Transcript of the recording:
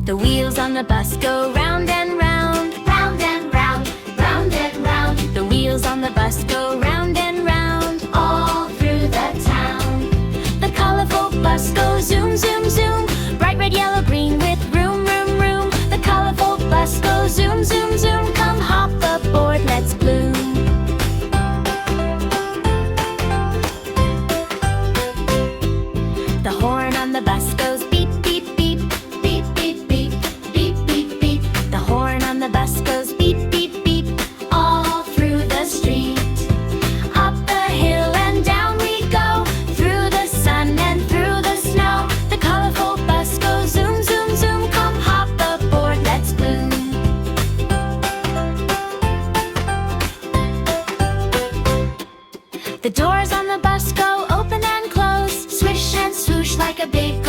The wheels on the bus go round and round, round and round, round and round. The wheels on the bus go round and round, all through the town. The colorful bus goes zoom, zoom, zoom, bright red, yellow, green with room, room, room. The colorful bus goes zoom, zoom, zoom, come hop aboard, let's bloom. The horn on the bus goes beep, beep, beep, beep, beep, beep, beep, beep, beep. The horn on the bus goes beep, beep, beep, all through the street. Up the hill and down we go, through the sun and through the snow. The colorful bus goes zoom, zoom, zoom, come hop aboard, let's bloom. The doors on the bus go open and close, swish and swoosh like a big